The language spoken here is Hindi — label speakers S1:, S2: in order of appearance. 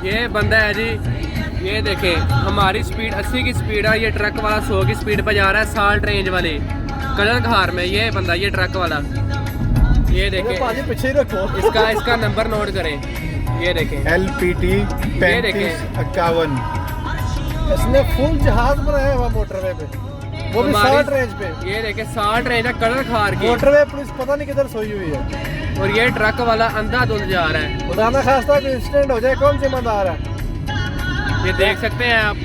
S1: ये बंदा है जी, ये देखें हमारी स्पीड 80 की स्पीड है, ये ट्रक वाला 100 की स्पीड पर जा रहा है साल्ट रेंज वाले कलर खार में। ये बंदा, ये ट्रक वाला, ये देखें
S2: पीछे रखो
S1: इसका नंबर नोट करें। ये देखें
S2: LPT 3551। इसने फुल जहाज बनाया हुआ मोटरवे पे, वो भी 60 रेंज पे।
S1: ये देखें 60 रेंज है कलर खार की।
S2: मोटरवे पुलिस पता नहीं किधर सोई हुई है।
S1: और ये ट्रक वाला अंधाधुंध जा रहा है।
S2: खुदा ना खास्ता कोई इंसिडेंट हो जाए कौन जिम्मेदार है?
S1: ये देख सकते हैं आप।